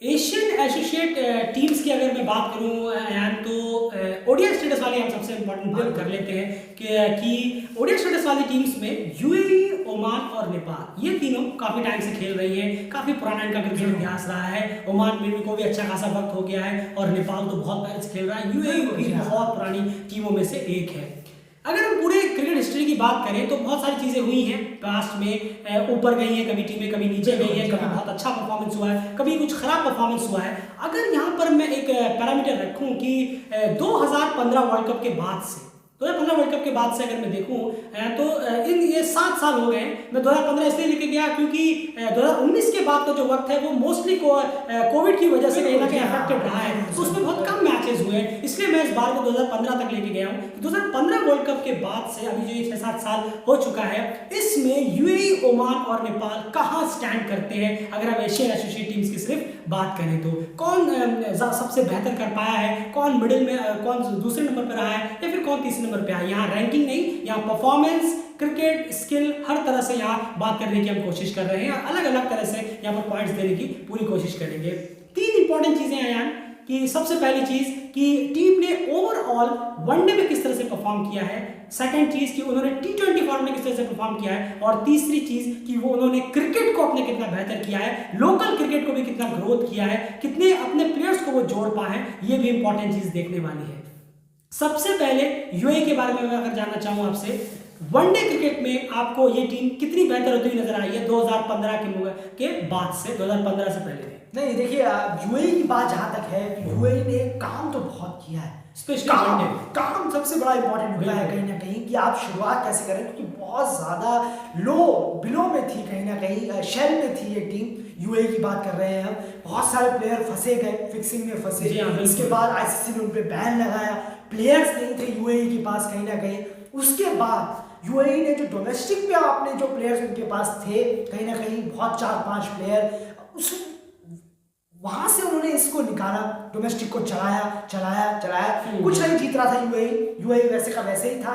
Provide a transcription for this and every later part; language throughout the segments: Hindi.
एशियन एसोसिएट टीम्स की अगर मैं बात करूं यार तो ओडीआई स्टेटस वाली हम सबसे इम्पोर्टेंट बात कर लेते हैं कि ओडीआई स्टेटस वाली टीम्स में यूएई, ओमान और नेपाल ये तीनों काफ़ी टाइम से खेल रही हैं। काफ़ी पुराना इनका क्रिकेट इतिहास रहा है। ओमान में को भी अच्छा खासा वक्त हो गया है और नेपाल तो बहुत पहले से खेल रहा है। यूएई भी बहुत पुरानी टीमों में से एक है। अगर हम पूरे क्रिकेट हिस्ट्री की बात करें तो बहुत सारी चीज़ें हुई हैं पास्ट में। ऊपर गई हैं कभी टीमें, कभी नीचे गई हैं, कभी बहुत अच्छा परफॉर्मेंस हुआ है, कभी कुछ खराब परफॉर्मेंस हुआ है। अगर यहाँ पर मैं एक पैरामीटर रखूं कि 2015 वर्ल्ड कप के बाद से 2015 वर्ल्ड कप के बाद से अगर मैं देखूं तो इन ये 7 साल हो गए। मैं 2015 इसलिए लेके गया क्योंकि 2019 के बाद का जो वक्त है वो मोस्टली कोविड की वजह से कहीं ना कहीं अफेक्टेड रहा है, तो उसमें बहुत कम मैचेस हुए हैं। इसलिए मैं इस बार को 2015 तक लेके गया हूँ। 2015 वर्ल्ड कप के बाद से अभी जो 6-7 साल हो चुका है, इसमें यूएई, ओमान और नेपाल कहाँ स्टैंड करते हैं अगर हम एशियन एसोसिएट टीम्स की सिर्फ बात करें तो। कौन सबसे बेहतर कर पाया है, कौन मिडिल में, कौन दूसरे नंबर पर रहा है या फिर कौन तीसरे नंबर पे आया। यहाँ रैंकिंग नहीं, यहाँ परफॉर्मेंस, क्रिकेट स्किल, हर तरह से यहाँ बात करने की हम कोशिश कर रहे हैं। अलग अलग तरह से यहाँ पर पॉइंट्स देने की पूरी कोशिश करेंगे। 3 इंपॉर्टेंट चीजें हैं यहाँ कि सबसे पहली चीज कि टीम ने ओवरऑल वनडे में किस तरह से परफॉर्म किया है। सेकंड चीज कि उन्होंने टी20 फॉर्मेट में किस तरह से परफॉर्म किया है। और तीसरी चीज कि वो उन्होंने क्रिकेट को अपने कितना बेहतर किया है, लोकल क्रिकेट को भी कितना ग्रोथ किया है, कितने अपने प्लेयर्स को वो जोड़ पाए हैं। ये भी इंपॉर्टेंट चीज देखने वाली है। सबसे पहले यूएई के बारे में मैं अगर जानना चाहूँ आपसे, वनडे क्रिकेट में आपको ये टीम कितनी बेहतर होती हुई नजर आई है 2015 के बाद से, 2015 से पहले? नहीं, देखिए यूएई की बात जहां तक है कि यूएई ने काम तो बहुत किया है। स्पेशली काम सबसे बड़ा इंपॉर्टेंट होता है कहीं ना कहीं कि आप शुरुआत कैसे करें, क्योंकि बहुत ज्यादा बिलो में थी, कहीं ना कहीं शेल में थी ये टीम। यूएई की बात कर रहे हैं हम, बहुत सारे प्लेयर फंसे गए, फिक्सिंग में फंसे। इसके बाद आईसीसी ने उन पर बैन लगाया, प्लेयर्स नहीं थे यूएई के पास कहीं ना कहीं। उसके बाद यूएई ने जो डोमेस्टिक पे अपने जो प्लेयर्स उनके पास थे, कहीं ना कहीं बहुत 4-5 प्लेयर, उस वहां से उन्होंने इसको निकाला, डोमेस्टिक को चलाया। कुछ नहीं जीत रहा था यूएई वैसे का वैसे ही था,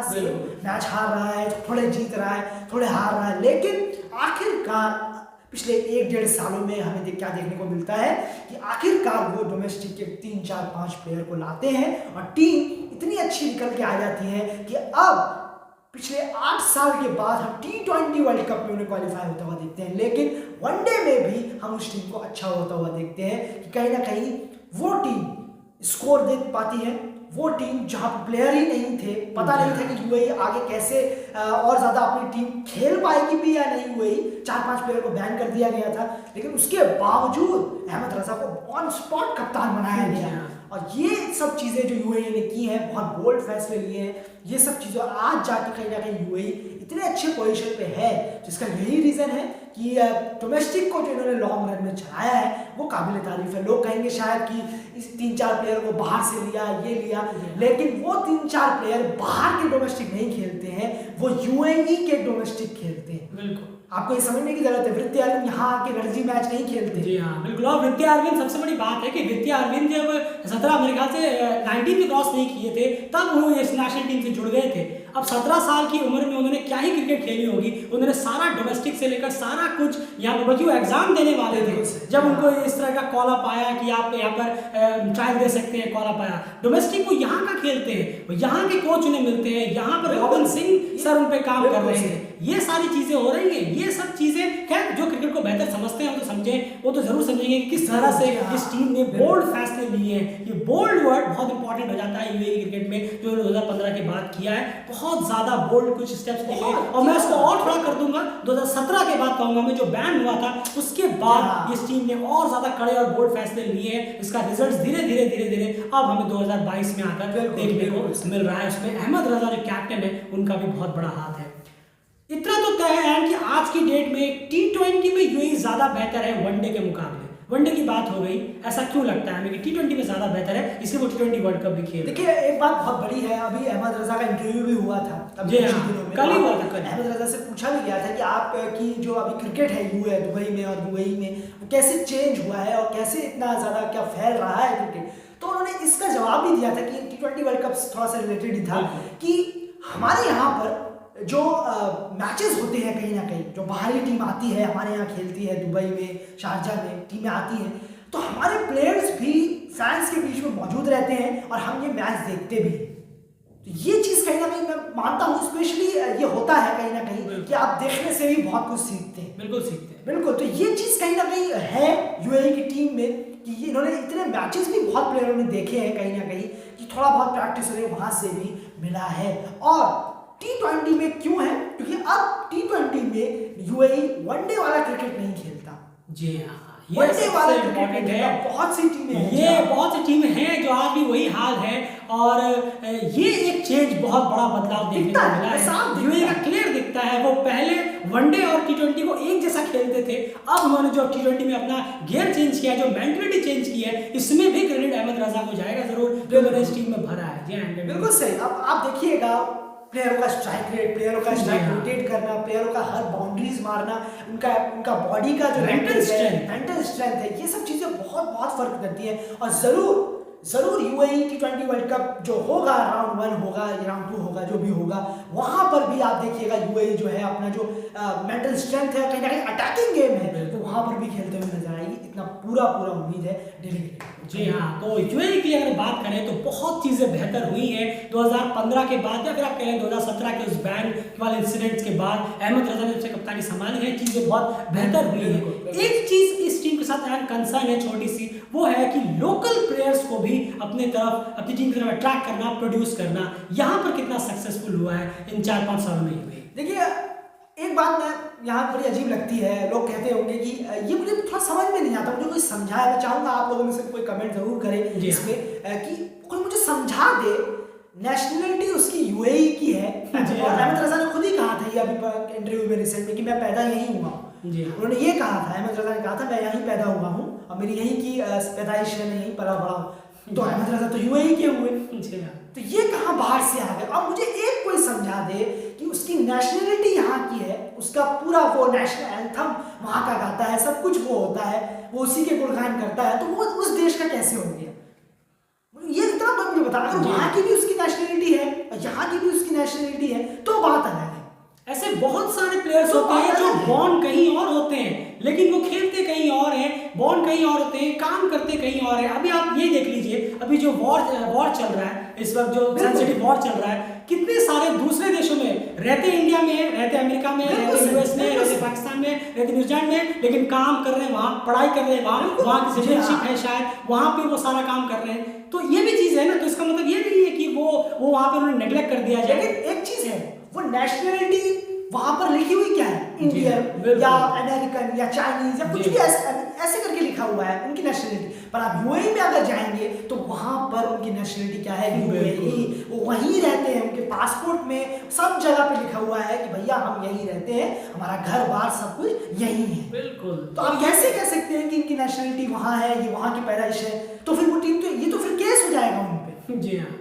मैच हार रहा है, थोड़े जीत रहा है, थोड़े हार रहा है। लेकिन आखिरकार पिछले 1-1.5 सालों में हमें क्या देखने को मिलता है कि आखिरकार वो डोमेस्टिक के 3-4-5 प्लेयर को लाते हैं और टीम इतनी अच्छी निकल के आ जाती है कि अब पिछले 8 साल के बाद हम टी20 वर्ल्ड कप में उन्हें क्वालिफाई होता हुआ देखते हैं। लेकिन वनडे में भी हम उस टीम को अच्छा होता हुआ देखते हैं कि कहीं ना कहीं वो टीम स्कोर दे पाती है। वो टीम जहां प्लेयर ही नहीं थे, पता नहीं था कि यूएई आगे कैसे और ज्यादा अपनी टीम खेल पाएगी भी या नहीं। यूएई 4-5 प्लेयर को बैन कर दिया गया था, लेकिन उसके बावजूद अहमद रजा को ऑन स्पॉट कप्तान बनाया गया। और ये सब चीजें जो यूएई ने की हैं, बहुत बोल्ड फैसले लिए हैं, ये सब चीजें आज जाके कहीं ना कहीं यूएई इतने अच्छे पोजीशन पे है, जिसका यही रीजन है कि डोमेस्टिक को जो इन्होंने लॉन्ग रन में चलाया है वो काबिल तारीफ है। लोग कहेंगे शायद कि इस 3-4 प्लेयर को बाहर से लिया, ये लिया, लेकिन वो 3-4 प्लेयर बाहर के डोमेस्टिक नहीं खेलते हैं, वो यूएई के डोमेस्टिक खेलते हैं। बिल्कुल, आपको ये समझने की जरूरत है। वृत्ति अरविंद यहाँ आके रणजी मैच नहीं खेलते। जी हाँ, बिल्कुल। और वृत्ति अरविंद, सबसे बड़ी बात है कि वृत्ति अरविंद जब 17 मेरे ख्याल से 19 भी क्रॉस नहीं किए थे तब उन्होंने इस नेशनल टीम से जुड़ गए थे। अब 17 साल की उम्र में उन्होंने क्या ही क्रिकेट खेली होगी। उन्होंने सारा डोमेस्टिक से लेकर सारा कुछ यहाँ पर, बल्कि वो एग्जाम देने वाले थे जब उनको इस तरह का कॉल अप आया कि आप यहाँ पर ट्रायल दे सकते हैं। कॉल अप आया, डोमेस्टिक वो यहाँ का खेलते हैं, यहाँ के कोच उन्हें मिलते हैं, यहाँ पर रॉबिन सिंह सर उन पर काम कर रहे हैं। ये सारी चीजें हो रही हैं। ये सब चीजें खैर जो क्रिकेट को बेहतर समझते हैं वो तो समझें, वो तो जरूर समझेंगे कि किस तरह से इस टीम ने बोल्ड फैसले लिए हैं। ये बोल्ड वर्ड बहुत इंपॉर्टेंट हो जाता है यूएई क्रिकेट में, जो 2015 के बाद किया है। बहुत ज्यादा बोल्ड कुछ स्टेप्स लिए, और मैं इसको और थोड़ा कर दूंगा, 2017 के बाद कहूंगा मैं, जो बैन हुआ था उसके बाद इस टीम ने और ज्यादा कड़े और बोल्ड फैसले लिए हैं। इसका रिजल्ट धीरे धीरे अब हमें 2022 में आकर देखने को मिल रहा है। उसमें अहमद रजा जो कैप्टन है उनका भी बहुत बड़ा हाथ है। इतना तो तय है कि आज की डेट में टी20 में यूएई ज्यादा बेहतर है वनडे के मुकाबले। वनडे की बात हो गई, ऐसा क्यों लगता है हमें कि टी20 में ज्यादा बेहतर है, इसलिए वो टी20 वर्ल्ड कप भी खेल। देखिए, एक बात बहुत बड़ी है, अभी अहमद रजा का इंटरव्यू भी हुआ था कल ही हुआ था। अहमद रजा से पूछा भी गया था कि आपकी जो अभी क्रिकेट है दुबई में और यूएई में, वो कैसे चेंज हुआ है और कैसे इतना ज्यादा क्या फैल रहा है क्रिकेट। तो उन्होंने इसका जवाब भी दिया था कि टी20 वर्ल्ड कप थोड़ा सा रिलेटेड ही था कि हमारे यहाँ पर जो मैचेस होते हैं, कहीं ना कहीं जो बाहरी टीम आती है हमारे यहाँ खेलती है, दुबई में, शारजा में टीमें आती हैं, तो हमारे प्लेयर्स भी फैंस के बीच में मौजूद रहते हैं और हम ये मैच देखते भी हैं। तो ये चीज़ कहीं ना कहीं मैं मानता हूँ, स्पेशली ये होता है कहीं ना कहीं कि आप देखने से भी बहुत कुछ सीखते हैं। बिल्कुल सीखते हैं, बिल्कुल। तो ये चीज़ कहीं ना कहीं है यूएई की टीम में कि इन्होंने इतने मैचेस भी बहुत प्लेयरों ने देखे हैं कहीं ना कहीं कि थोड़ा बहुत प्रैक्टिस उन्हें वहाँ से भी मिला है। और T20 में क्यों है? क्योंकि अब T20 में यूएई वनडे वाला क्रिकेट नहीं खेलता। जी हाँ, वनडे वाला क्रिकेट है, बहुत सी टीमें हैं, ये बहुत सी टीमें हैं जो आज भी वही हाल है। और ये एक चेंज, बहुत बड़ा बदलाव देखने को मिला है, यूएई का क्लियर दिखता है। वो पहले वनडे और T20 को एक जैसा खेलते थे, अब उन्होंने जो T20 में अपना गियर चेंज किया, जो मेंटलिटी चेंज की है, इसमें भी क्रेडिट अहमद रजा को जाएगा जरूर, जो उन्होंने इस टीम में भरा है। जी हाँ, बिल्कुल सही। अब आप देखिएगा प्लेयरों का स्ट्राइक रेट, प्लेयरों का स्ट्राइक रोटेट करना, प्लेयरों का हर बाउंड्रीज मारना, उनका बॉडी का जो मेंटल स्ट्रेंथ है, ये सब चीजें बहुत बहुत फर्क करती है। और जरूर यूएई T20 वर्ल्ड कप जो होगा, राउंड 1 होगा या राउंड 2 होगा, जो भी होगा, वहां पर भी आप देखिएगा यूएई जो है अपना जो मेंटल स्ट्रेंथ है, कहीं ना कहीं अटैकिंग गेम है, तो वहां पर भी खेलते हुए नजर आएगी। इतना पूरा उम्मीद है दिल्ली की। जी हाँ, तो यूएई की अगर बात करें तो बहुत चीज़ें बेहतर हुई हैं 2015 के बाद, या फिर आप कहें 2017 के उस बैन वाले इंसिडेंट्स के बाद। अहमद रजा ने जब से कप्तानी संभाली है, चीज़ें बहुत बेहतर हुई हैं। एक चीज़ इस टीम के साथ अहम कंसर्न है छोटी सी, वो है कि लोकल प्लेयर्स को भी अपनी टीम की तरफ अट्रैक्ट करना, प्रोड्यूस करना, यहाँ पर कितना सक्सेसफुल हुआ है इन 4-5 सालों में यूएई। देखिए, एक बात मैं यहाँ बड़ी अजीब लगती है, लोग कहते होंगे कि ये मुझे थोड़ा समझ में नहीं आता, मुझे कोई समझाए। मैं चाहूँगा आप लोगों में से कोई कमेंट जरूर करे इसमें कि कोई मुझे समझा दे। नेशनलिटी उसकी यूएई की है, अहमद रजा ने खुद ही कहा था ये अभी इंटरव्यू में रिसेंट में कि मैं पैदा यहीं हुआ हूँ। उन्होंने ये कहा था, अहमद रजा ने कहा था मैं यहीं पैदा हुआ हूँ और मेरी यहीं की पैदाइश है, मैं यहीं पला बड़ा हूँ। तो अहमद रजा तो यूएई के हुए, तो ये कहाँ बाहर से आ गए? अब मुझे एक कोई समझा दे कि उसकी नेशनलिटी यहाँ की है, उसका पूरा वो नेशनल एंथम वहाँ का गाता है, सब कुछ वो होता है, वो उसी के गुणगान करता है, तो वो उस देश का कैसे हो गया? ये इतना बात मुझे बता। अगर वहाँ की भी उसकी नेशनलिटी है और यहाँ की भी उसकी नेशनलिटी है तो बात अलग है। ऐसे बहुत सारे प्लेयर्स होते हैं जो बॉर्न कहीं और होते हैं, लेकिन वो खेलते कहीं और हैं, बॉर्न कहीं और होते हैं, काम करते कहीं और हैं। अभी आप ये देख लीजिए, अभी जो वॉर चल रहा है इस वक्त, जो सेंसिटिव वॉर चल रहा है, कितने सारे दूसरे देशों में रहते, इंडिया में रहते, अमेरिका में रहते, यूएस में रहते, पाकिस्तान में रहते, न्यूजीलैंड में, लेकिन काम कर रहे हैं वहाँ, पढ़ाई कर रहे हैं वहाँ की सिटीजनशिप है शायद, वहाँ पे वो सारा काम कर रहे हैं। तो ये भी चीज़ है ना, तो इसका मतलब ये नहीं है कि वो वहाँ पे उन्होंने नेग्लेक्ट कर दिया जाए। एक चीज़ है, वो नेशनलिटी वहां पर लिखी हुई क्या है, इंडियन या अमेरिकन या चाइनीज या कुछ भी ऐसे करके लिखा हुआ है उनकी नेशनलिटी। पर आप यूएई में अगर जाएंगे तो वहां पर उनकी नेशनलिटी क्या है, यूएई। वो वहीं रहते हैं, उनके पासपोर्ट में सब जगह पे लिखा हुआ है कि भैया हम यहीं रहते हैं, हमारा घर बार सब कुछ यहीं है। बिल्कुल। तो आप कैसे कह सकते हैं कि इनकी नेशनलिटी वहां है, ये वहां की पैदाइश है? तो फिर वो टीम तो ये तो फिर केस हो जाएगा उन पे। जी हाँ,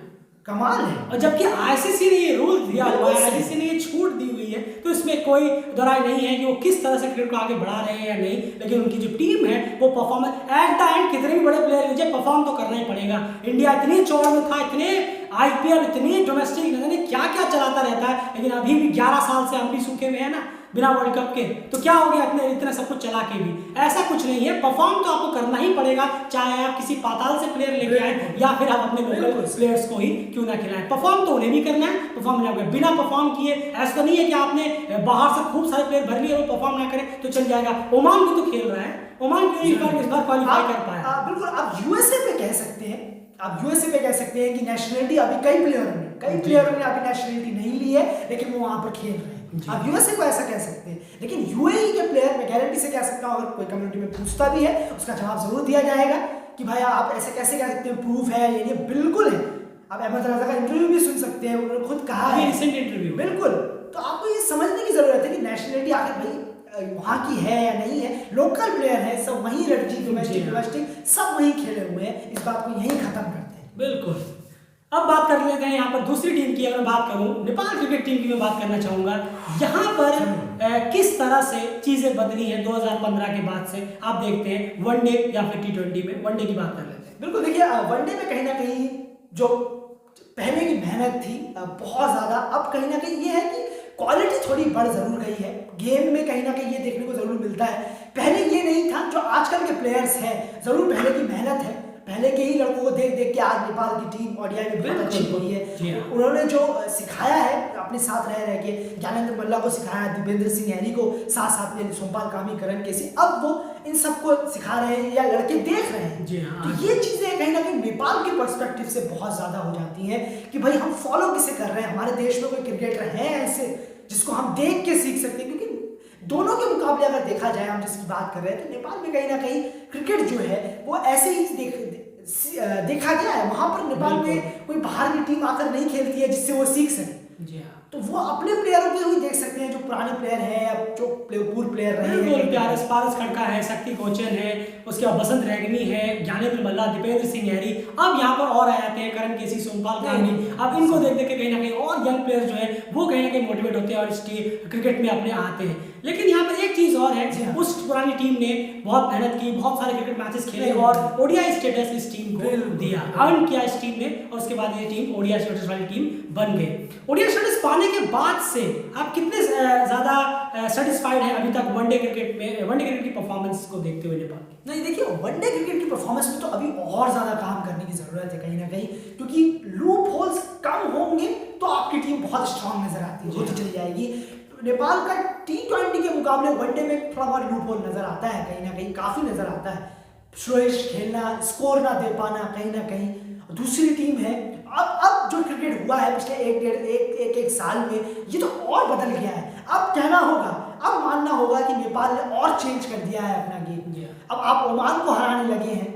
कमाल है। और जबकि आईसीसी ने ये रूल दिया हुआ है, आईसीसी ने ये छूट दी हुई है, तो इसमें कोई दोराय नहीं है कि वो किस तरह से क्रिकेट को आगे बढ़ा रहे हैं या नहीं। लेकिन उनकी जो टीम है वो परफॉर्मेंस एट द एंड, कितने भी बड़े प्लेयर लीजिए, परफॉर्म तो करना ही पड़ेगा। इंडिया इतनी चौड़ में था, इतने आईपीएल, इतनी डोमेस्टिक, क्या क्या चलाता रहता है, लेकिन अभी भी 11 साल से हम भी सूखे हुए हैं ना बिना वर्ल्ड कप के। तो क्या हो गया इतना सब कुछ चला के भी? ऐसा कुछ नहीं है, परफॉर्म तो आपको करना ही पड़ेगा, चाहे आप किसी पाताल से प्लेयर लेके आए या फिर आप अपने लोकल प्लेयर्स को ही क्यों ना खिलाएं। परफॉर्म तो उन्हें भी करना है, परफॉर्म ना करें। बिना परफॉर्म किए ऐसा नहीं है कि आपने बाहर से खूब सारे प्लेयर भर लिए और परफॉर्म ना करें तो चल जाएगा। ओमान भी तो खेल रहा है, ओमान क्यों इस बार क्वालिफाई कर पाया? बिल्कुल। आप यूएसए पे कह सकते हैं, आप यूएसए पे कह सकते हैं कि नेशनलिटी अभी कई प्लेयरों ने अभी नेशनलिटी नहीं ली है, लेकिन वो वहां पर खेल रहे हैं। आप यूएसए को ऐसा कह सकते हैं, लेकिन यूएई के प्लेयर मैं गारंटी से कह सकता हूँ, अगर कोई कम्युनिटी में पूछता भी है उसका जवाब जरूर दिया जाएगा कि भाई आप ऐसे कैसे कह सकते हैं, प्रूफ है ये बिल्कुल है। आप अहमद रजा का इंटरव्यू भी सुन सकते हैं, उन्होंने खुद कहा है, रिसेंट इंटरव्यू। बिल्कुल। तो आपको ये समझने की जरूरत है कि नेशनलिटी आखिर भाई वहाँ की है या नहीं है, लोकल प्लेयर है, सब वहीं रणजी, डोमेस्टिक सब वहीं खेले हुए हैं, इस बात को यहीं खत्म करते हैं। बिल्कुल। अब बात कर लेते हैं यहाँ पर दूसरी टीम की। अगर मैं बात करूँ नेपाल क्रिकेट टीम की, मैं बात करना चाहूँगा यहाँ पर किस तरह से चीज़ें बदली हैं 2015 के बाद से। आप देखते हैं वनडे या फिर T20 में, वनडे की बात कर लेते हैं। बिल्कुल। देखिए, वनडे में कहीं ना कहीं जो पहले की मेहनत थी बहुत ज़्यादा, अब कहीं ना कहीं ये है कि क्वालिटी थोड़ी बढ़ जरूर गई है गेम में। कहीं ना कहीं ये देखने को जरूर मिलता है पहले ये नहीं था जो आजकल के प्लेयर्स हैं, जरूर पहले की मेहनत है, पहले के ही लड़कों को देख देख के आज नेपाल की टीम ओडीआई में बहुत अच्छी हुई है। उन्होंने जो सिखाया है अपने साथ रह के, ज्ञानेंद्र मल्ला को सिखाया, दिपेंद्र सिंह हैरी को साथ साथ में, सोमपाल कामी, करण केसी, अब वो इन सबको सिखा रहे हैं या लड़के देख रहे हैं। तो ये चीजें कहीं ना कहीं नेपाल के पर्सपेक्टिव से बहुत ज्यादा हो जाती हैं कि भाई हम फॉलो किसे कर रहे हैं, हमारे देश में कोई क्रिकेटर है ऐसे जिसको हम देख के सीख सकते हैं। क्योंकि दोनों के मुकाबले अगर देखा जाए, हम जिसकी बात कर रहे हैं, तो नेपाल में कहीं ना कहीं क्रिकेट जो है वो ऐसे ही देखा गया है। वहां पर नेपाल में कोई बाहर की टीम आकर नहीं खेलती है जिससे वो सीख सके। तो वो अपने प्लेयरों को ही देख सकते हैं जो पुराने प्लेयर हैं, अब जो पूर्व प्लेयर रहे हैं, पारस खड़का है, शक्ति कोचन है, उसके बाद बसंत रेग्मी है, ज्ञानेंद्र मल्ला, दीपेंद्र सिंह हैरी, अब यहाँ पर और आ जाते हैं करण केसी, सोमपाल कामी। अब इनको देख देख के कहीं ना कहीं और यंग प्लेयर जो है वो कहीं ना कहीं मोटिवेट होते हैं और इस क्रिकेट में अपने आते हैं। लेकिन यहाँ पर एक चीज और है, उस पुरानी टीम ने बहुत मेहनत की, बहुत सारे क्रिकेट मैचेस खेले और ओडीआई स्टेटस इस टीम को दिया, अर्न किया इस टीम ने, और उसके बाद ये टीम ओडीआई स्टेटस वाली टीम बन गई। ओडीआई स्टेटस पाने के बाद से आप कितने ज्यादा सेटिस्फाइड हैं अभी तक वनडे क्रिकेट में, वनडे क्रिकेट की परफॉर्मेंस को देखते हुए नेपाल? नहीं, देखिए वनडे क्रिकेट की परफॉर्मेंस में तो अभी और ज्यादा काम करने की जरूरत है कहीं ना कहीं, क्योंकि लूप होल्स कम होंगे तो आपकी टीम बहुत स्ट्रांग नजर आती है, होती चली जाएगी। नेपाल का T20 के मुकाबले वनडे में थोड़ा बहुत लूप होल नजर आता है, कहीं ना कहीं काफी नजर आता है। स्लोइश खेलना, स्कोर ना दे पाना कहीं ना कहीं। दूसरी टीम है, अब जो क्रिकेट हुआ है पिछले एक साल में, ये तो और बदल गया है। अब कहना होगा, अब मानना होगा कि नेपाल ने और चेंज कर दिया है अपना गेम। अब आप ओमान को हराने लगे हैं,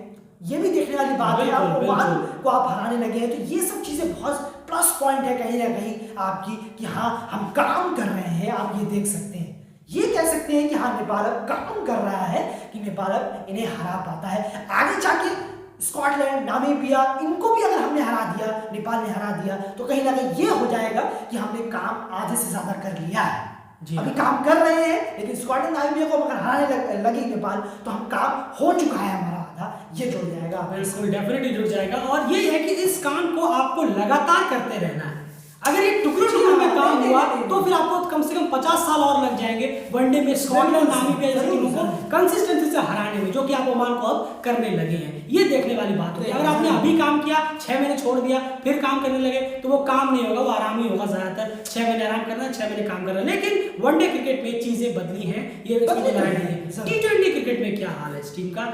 ये भी देखने वाली बात है। आप ओमान को आप हराने लगे हैं, तो ये सब चीजें बहुत प्लस पॉइंट है कहीं ना कहीं आपकी, कि हाँ हम काम कर रहे हैं। आप ये देख सकते हैं, ये कह सकते हैं कि हाँ नेपाल अब काम कर रहा है, कि नेपाल अब इन्हें हरा पाता है। आगे जाके स्कॉटलैंड, नामीबिया, इनको भी अगर हमने हरा दिया, नेपाल ने हरा दिया, तो कहीं ना कहीं ये हो जाएगा कि हमने काम आधे से ज्यादा कर लिया है। अभी काम कर रहे हैं, लेकिन स्कॉटलैंड, नामीबिया को अगर हराने लगे नेपाल, तो हम काम हो चुका है हमारा आधा, ये जुड़ जाएगा। बिल्कुल, डेफिनेटली जुड़ जाएगा। और ये है कि इस काम को आपको लगातार करते रहना है। अगर ये टुकड़ों में काम हुआ तो फिर आपको कम से कम 50 साल और लग जाएंगे वनडे में स्कॉटलैंड, नामीबिया जैसी टीमों को कंसिस्टेंसी से हराने में, जो कि आप ओमान को अब करने लगे हैं। ये देखने वाली बात होती है। अगर आपने अभी काम किया, 6 महीने छोड़ दिया, फिर काम करने लगे, तो वो काम नहीं होगा, वो आराम ही होगा। ज्यादातर 6 महीने आराम करना, 6 महीने काम करना। लेकिन वनडे क्रिकेट में चीजें बदली हैं, ये T20 क्रिकेट में क्या हाल है इस टीम का?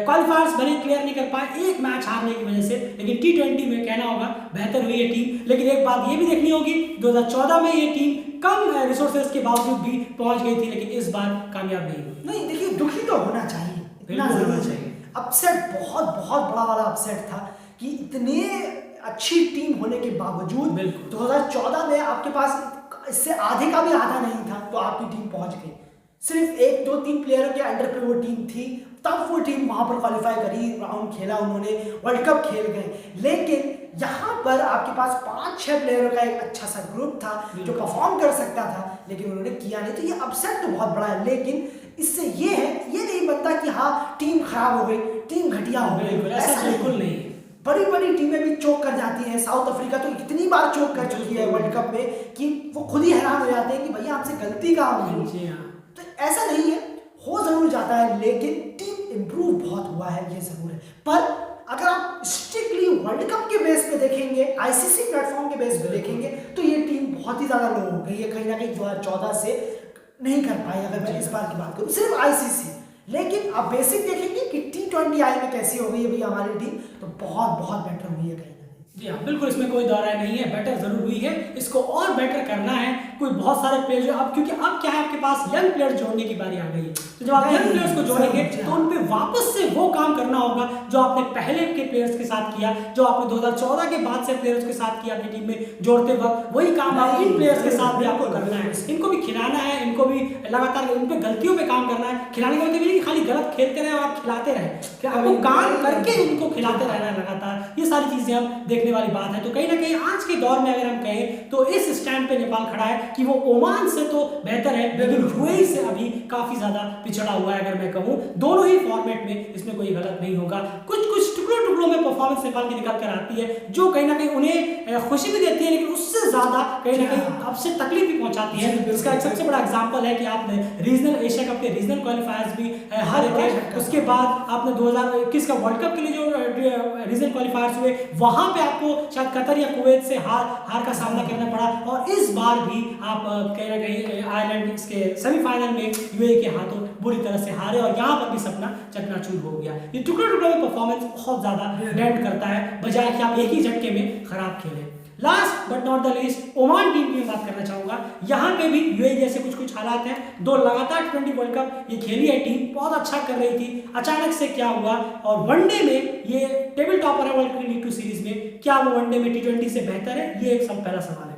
क्वालिफायर्स भले क्लियर नहीं कर पाए एक मैच हारने की वजह से, लेकिन T20 में कहना होगा बेहतर हुई है टीम। लेकिन एक बात ये भी देखनी होगी, 2014 में ये टीम कम रिसोर्सेज के बावजूद भी पहुंच गई थी, लेकिन इस बार कामयाब नहीं हुई। नहीं, देखिए दुखी तो होना चाहिए, इतना होना चाहिए। अपसेट बहुत बड़ा वाला अपसेट था कि इतने अच्छी टीम होने के बावजूद 2014 में आपके पास इससे आधे का भी आधा नहीं था, तो आपकी टीम पहुंच गई। सिर्फ 1, 2, 3 प्लेयरों के अंडर पे वो टीम थी, तब वो टीम वहां पर क्वालिफाई करी, राउंड खेला उन्होंने, वर्ल्ड कप खेल गए। लेकिन यहाँ पर आपके पास 5-6 प्लेयरों का एक अच्छा सा ग्रुप था जो परफॉर्म कर सकता था, लेकिन उन्होंने किया नहीं। तो ये अपसेट तो बहुत बड़ा है, लेकिन इससे ये है, ये नहीं बनता कि हाँ टीम खराब हो गई, टीम घटिया हो गई, ऐसा बिल्कुल नहीं है। बड़ी टीमें भी चोक कर जाती हैं। साउथ अफ्रीका तो इतनी बार चोक कर चुकी है वर्ल्ड कप में कि वो खुद ही हैरान हो जाते हैं कि भैया हमसे गलती कहाँ हुई। तो ऐसा नहीं है, हो जरूर जाता है, लेकिन टीम इंप्रूव बहुत हुआ है, ये जरूर है। पर अगर आप स्ट्रिक्टली वर्ल्ड कप के बेस पे देखेंगे, आईसीसी प्लेटफॉर्म के बेस पे देखेंगे, तो ये टीम बहुत ही ज्यादा लो हो गई है, कहीं ना कहीं 2014 से नहीं कर पाई। अगर मैं इस बार की बात करूँ सिर्फ आईसीसी, लेकिन आप बेसिक देखेंगे कि T20 आई में कैसी हो गई है भैया हमारी टीम, तो बहुत बेटर हुई है कहीं। जी हाँ, बिल्कुल, इसमें कोई दौरा नहीं है, बेटर जरूर हुई है। इसको और बेटर करना है। कोई बहुत सारे प्लेयर जो अब, क्योंकि अब क्या है, आपके पास यंग प्लेयर जोड़ने की बारी आ गई है, तो जब आप यंग प्लेयर्स को जोड़ेंगे तो उन पे वापस से वो काम करना होगा जो आपने पहले के प्लेयर्स के साथ किया, जो आपने 2014 के बाद से प्लेयर्स के साथ किया अपनी टीम में जोड़ते वक्त, वही काम आप इन प्लेयर्स के साथ भी आपको करना है। इनको भी खिलाना है, इनको भी लगातार इन पे गलतियों पे काम करना है। खिलाने का मतलब नहीं खाली गलत खेलते रहे और आप खिलाते रहे, आपको काम करके उनको खिलाते रहना है लगातार। ये सारी चीजें हम देखने वाली बात है। तो कहीं ना कहीं आज के दौर में अगर हम कहें तो इस स्टैंड पे नेपाल खड़ा है कि वो ओमान से तो बेहतर है, लेकिन यूएई से अभी काफी ज्यादा पिछड़ा हुआ है। अगर मैं कहूं दोनों ही फॉर्मेट में, इसमें कोई गलत नहीं होगा। कुछ टुकड़ों टुकड़ों में परफॉर्मेंस नेपाल की निकल कर आती है, जो कहीं ना कहीं उन्हें खुशी भी देती है, लेकिन उससे ज्यादा कहीं ना कहीं आपसे तकलीफ भी पहुंचाती है। इसका एक सबसे बड़ा एग्जांपल है कि आपने रीजनल एशिया कप के रीजनल क्वालिफायर्स भी हारे थे, उसके बाद आपने 2021 का वर्ल्ड कप के लिए जो रीजनल क्वालिफायर्स हुए वहां पे आपको शायद कतर या कुवैत से हार का सामना करना पड़ा, और इस बार भी आप कहीं ना कहीं आयरलैंड के सेमीफाइनल में यूएई के हाथों बुरी तरह से हारे, और यहाँ पर भी सपना चकनाचूर हो गया। ये टुकड़े टुकड़े में परफॉर्मेंस बहुत ज्यादा डेंट करता है, बजाय कि आप एक ही झटके में खराब खेलें। Last but not the least, Oman team की बात करना चाहूंगा। यहाँ पे भी यूएई जैसे कुछ हालात हैं, 2 लगातार T20 वर्ल्ड कप ये खेली है टीम, बहुत अच्छा कर रही थी, अचानक से क्या हुआ, और वनडे में ये टेबल टॉपर है वर्ल्ड लीग 2 सीरीज में, क्या वो वनडे में T20 से बेहतर है, ये एक सब पहला सवाल है।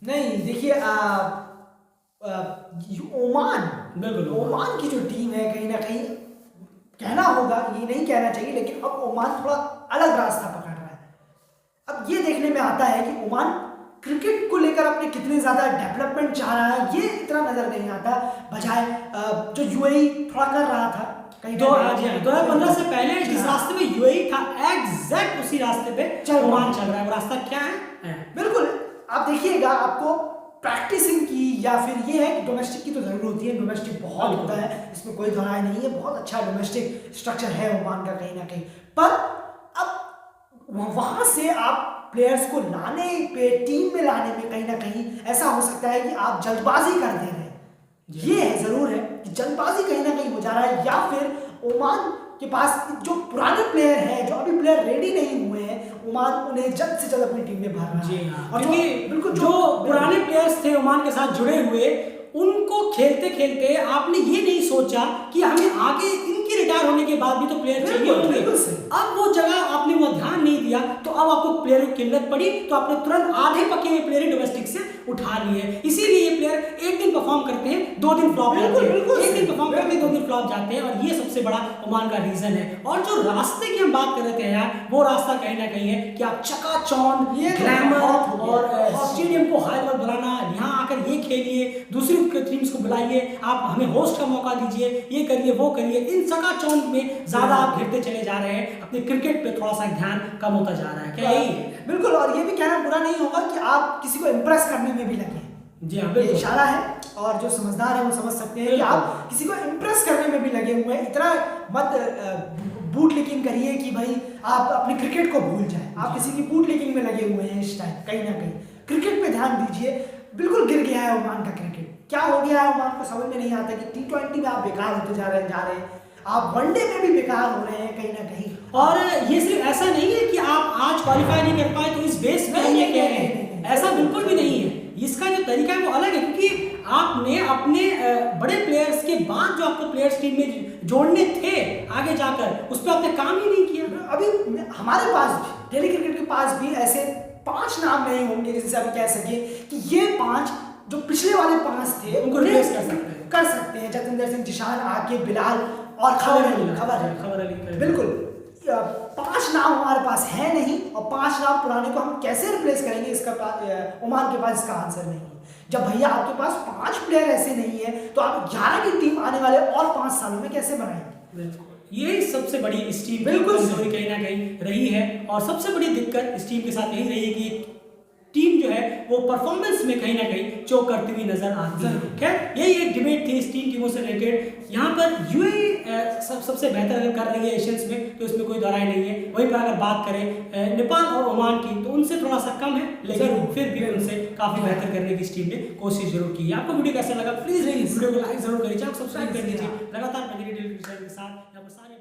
नहीं देखिए, ओमान, बिल्कुल ओमान की जो टीम है कहीं ना कहीं कहना होगा, ये नहीं कहना चाहिए, लेकिन अब ओमान थोड़ा अलग रास्ता पकड़ रहा है। अब ये देखने में आता है कि ओमान क्रिकेट को लेकर अपने कितने ज्यादा डेवलपमेंट चाह रहा है, ये इतना नजर नहीं आता, बजाय जो यूएई थोड़ा कर रहा था कहीं 2015 से पहले जिस रास्ते में यूएई था, एग्जैक्ट उसी रास्ते पे ओमान चल रहा है। वो रास्ता क्या है? बिल्कुल, आप देखिएगा, आपको प्रैक्टिसिंग की या फिर ये है कि डोमेस्टिक की तो जरूर होती है, डोमेस्टिक बहुत होता है, इसमें कोई दोहराई नहीं है, बहुत अच्छा डोमेस्टिक स्ट्रक्चर है ओमान का कहीं ना कहीं, पर अब वहां से आप प्लेयर्स को लाने पे, टीम में लाने में कहीं ना कहीं ऐसा हो सकता है कि आप जल्दबाजी कर दे रहे हैं। ये है, जरूर है कि जल्दबाजी कहीं ना कहीं हो जा रहा है, या फिर ओमान के पास जो पुराने प्लेयर हैं, जो अभी प्लेयर रेडी नहीं हुए हैं, ओमान उन्हें जल्द से जल्द अपनी टीम में भरना है। जी हाँ, और बिल्कुल जो पुराने प्लेयर्स थे ओमान के साथ जुड़े हुए, उनको खेलते खेलते आपने ये नहीं सोचा कि हमें आगे इनके रिटायर होने के बाद भी तो प्लेयर चाहिए होंगे, अब वो जगह आपने वो ध्यान नहीं दिया, तो अब आपको प्लेयर की किल्लत पड़ी, तो आपने तुरंत आधे पके हुए प्लेयर डोमेस्टिक से उठा लिए। इसीलिए ये प्लेयर एक दिन परफॉर्म करते हैं, 2 दिन फ्लॉप जाते हैं, एक दिन परफॉर्म करते हैं, 2 दिन फ्लॉप जाते हैं, और ये सबसे बड़ा ओमान का रीजन है। और जो रास्ते की हम बात कर रहे थे यार, वो रास्ता कहीं ना कहीं है कि आप चकाचौंध, ग्लैमर और स्टेडियम को हाई लेवल बनाना, यहाँ आकर ये खेलिए, दूसरी टीम्स को बुलाइए, आप हमें होस्ट का मौका दीजिए, ये करिए वो करिए, इन चकाचौंध में ज्यादा आप घिरते चले जा रहे हैं, अपने क्रिकेट पे थोड़ा सा ध्यान कम होता जा रहा है। क्या यही है? बिल्कुल, और ये भी कहना बुरा नहीं होगा कि आप किसी को इम्प्रेस करने में भी लगे। जी हाँ, ये इशारा है, और जो समझदार है वो समझ सकते हैं कि आप किसी को इम्प्रेस करने में भी लगे हुए हैं। इतना मत बूट लीकिंग करिए कि भाई आप अपने क्रिकेट को भूल जाए, आप किसी की बूट लीकिंग में लगे हुए हैं इस टाइम। कहीं ना कहीं क्रिकेट पे ध्यान दीजिए। बिल्कुल गिर गया है ओमान का क्रिकेट, क्या हो गया है ओमान को समझ में नहीं आता कि T20 में आप बेकार होते जा रहे हैं, आप वनडे में भी बेकार हो रहे हैं कहीं ना कहीं। और ये सिर्फ ऐसा नहीं है कि आप आज क्वालिफाई नहीं कर पाए तो इस बेस पे हम ये कह रहे हैं, ऐसा बिल्कुल भी नहीं है। इसका जो तरीका है वो अलग है, क्योंकि आपने अपने बड़े प्लेयर्स के बाद जो आपको प्लेयर्स टीम में जोड़ने थे आगे जाकर, उस पर आपने काम ही नहीं किया। अभी हमारे पास भी, डेली क्रिकेट के पास भी ऐसे 5 नाम नहीं होंगे जिससे आप कह सके कि ये 5 जो पिछले वाले 5 थे उनको रिप्लेस कर सकते हैं। जतिंदर सिंह, जिशान, आके, बिलाल और खबर अली। बिल्कुल, 5 नाम हमारे पास है नहीं, और 5 नाम पुराने को हम कैसे रिप्लेस करेंगे, इसका ओमान के पास इसका आंसर नहीं है। जब भैया आपके पास 5 प्लेयर ऐसे नहीं है, तो आप 11 की टीम आने वाले और 5 सालों में कैसे बनाएंगे? बिल्कुल, यही सबसे बड़ी इस टीम की कमजोरी कहीं ना कहीं रही है, और सबसे बड़ी दिक्कत इस टीम के साथ यही रही है कि टीम जो है वो परफॉर्मेंस में कहीं ना कहीं चोक करती हुई नजर आती है। खैर, यही एक डिबेट थी इस टीमों से रिलेटेड। यहाँ पर यूएई सबसे बेहतर अगर कर रही है एशियंस में, तो इसमें कोई दोहराई नहीं है। वहीं पर अगर बात करें नेपाल और ओमान की, तो उनसे थोड़ा सा कम है, लेकिन फिर भी उनसे काफी बेहतर करने की इस टीम ने कोशिश जरूर की है। आपको वीडियो कैसा लगा? प्लीज वीडियो को लाइक जरूर करिए, चैनल सब्सक्राइब कर लीजिए। लगातार के साथ यहाँ पर सारे